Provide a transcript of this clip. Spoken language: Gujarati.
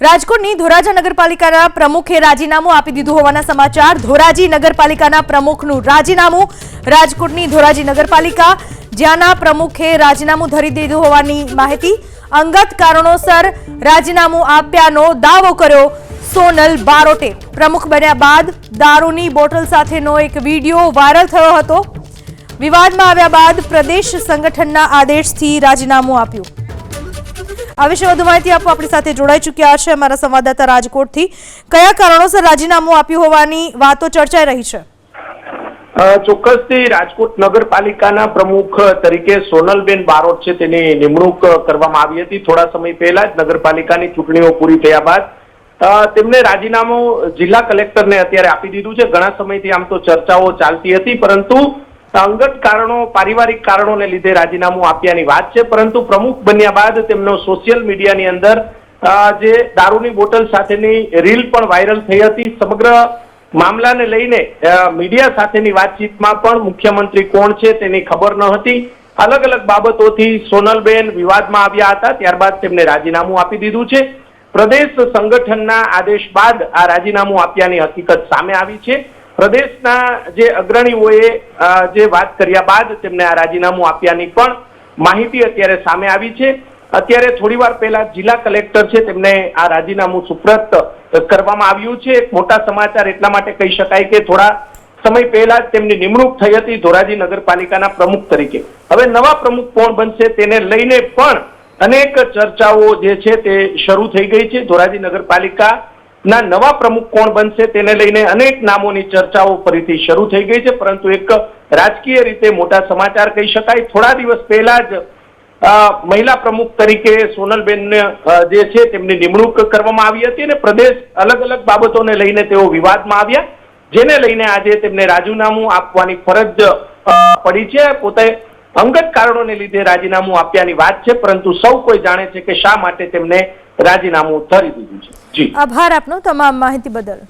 રાજકોટની ધોરાજી નગરપાલિકાના પ્રમુખે રાજીનામું આપી દીધું હોવાના સમાચાર। ધોરાજી નગરપાલિકાના પ્રમુખનું રાજીનામું। રાજકોટની ધોરાજી નગરપાલિકા જ્યાંના પ્રમુખે રાજીનામું ધરી દીધું હોવાની માહિતી। અંગત કારણોસર રાજીનામું આપ્યાનો દાવો કર્યો સોનલ બારોટે। પ્રમુખ બન્યા બાદ દારૂની બોટલ સાથેનો એક વિડીયો વાયરલ થયો હતો। વિવાદમાં આવ્યા બાદ પ્રદેશ સંગઠનના આદેશથી રાજીનામું આપ્યું। આ વિશે વધુ માહિતી આપવા આપણી સાથે જોડાઈ ચૂક્યા છે અમારા સંવાદદાતા રાજકોટથી। કયા કારણોસર રાજીનામું આપ્યું હોવાની વાતો ચર્ચાઈ રહી છે? ચોક્કસથી રાજકોટ નગરપાલિકાના પ્રમુખ તરીકે સોનલબેન બારોટ છે તેની નિમણૂક કરવામાં આવી હતી। થોડા સમય પહેલા જ નગરપાલિકાની ચૂંટણીઓ પૂરી થયા બાદ તેમને રાજીનામું જિલ્લા કલેક્ટરને અત્યારે આપી દીધું છે। ઘણા સમયથી આમ તો ચર્ચાઓ ચાલતી હતી, પરંતુ અંગત કારણો, પારિવારિક કારણોને લીધે રાજીનામું આપ્યાની વાત છે। પરંતુ પ્રમુખ બન્યા બાદ તેમનો સોશિયલ મીડિયાની અંદર જે દારૂની બોટલ સાથેની રીલ પણ વાયરલ થઈ હતી। સમગ્ર મામલાને લઈને મીડિયા સાથેની વાતચીતમાં પણ મુખ્યમંત્રી કોણ છે તેની ખબર ન હતી। અલગ અલગ બાબતોથી સોનલબેન વિવાદમાં આવ્યા હતા, ત્યારબાદ તેમને રાજીનામું આપી દીધું છે। પ્રદેશ સંગઠનના આદેશ બાદ આ રાજીનામું આપ્યાની હકીકત સામે આવી છે। પ્રદેશના જે અગ્રણીઓએ જે વાત કર્યા બાદ તેમને આ રાજીનામું આપ્યાની પણ માહિતી અત્યારે સામે આવી છે। અત્યારે થોડીવાર પહેલા જિલ્લા કલેક્ટર છે તેમને આ રાજીનામું સુપ્રત કરવામાં આવ્યું છે। એક મોટા સમાચાર એટલા માટે કહી શકાય કે થોડા સમય પહેલા જ તેમની નિમણૂક થઈ હતી ધોરાજી નગરપાલિકાના પ્રમુખ તરીકે। હવે નવા પ્રમુખ કોણ બનશે તેને લઈને પણ અનેક ચર્ચાઓ જે છે તે શરૂ થઈ ગઈ છે। ધોરાજી નગરપાલિકા ના નવા પ્રમુખ કોણ બનશે તેને લઈને અનેક નામોની ચર્ચાઓ ફરીથી શરૂ થઈ ગઈ છે, પરંતુ એક રાજકીય રીતે મોટા સમાચાર કહી શકાય। થોડા દિવસ પહેલા જ મહિલા પ્રમુખ તરીકે સોનલબેન જે છે તેમની નિમણૂક કરવામાં આવી હતી અને પ્રદેશ અલગ અલગ બાબતોને લઈને તેઓ વિવાદમાં આવ્યા, જેને લઈને આજે તેમને રાજીનામું આપવાની ફરજ પડી છે। પોતે અંગત કારણોને લીધે રાજીનામું આપ્યાની વાત છે, પરંતુ સૌ કોઈ જાણે છે કે શા માટે તેમને રાજીનામું ધરી દીધું છે। જી, આભાર આપનો તમામ માહિતી બદલ।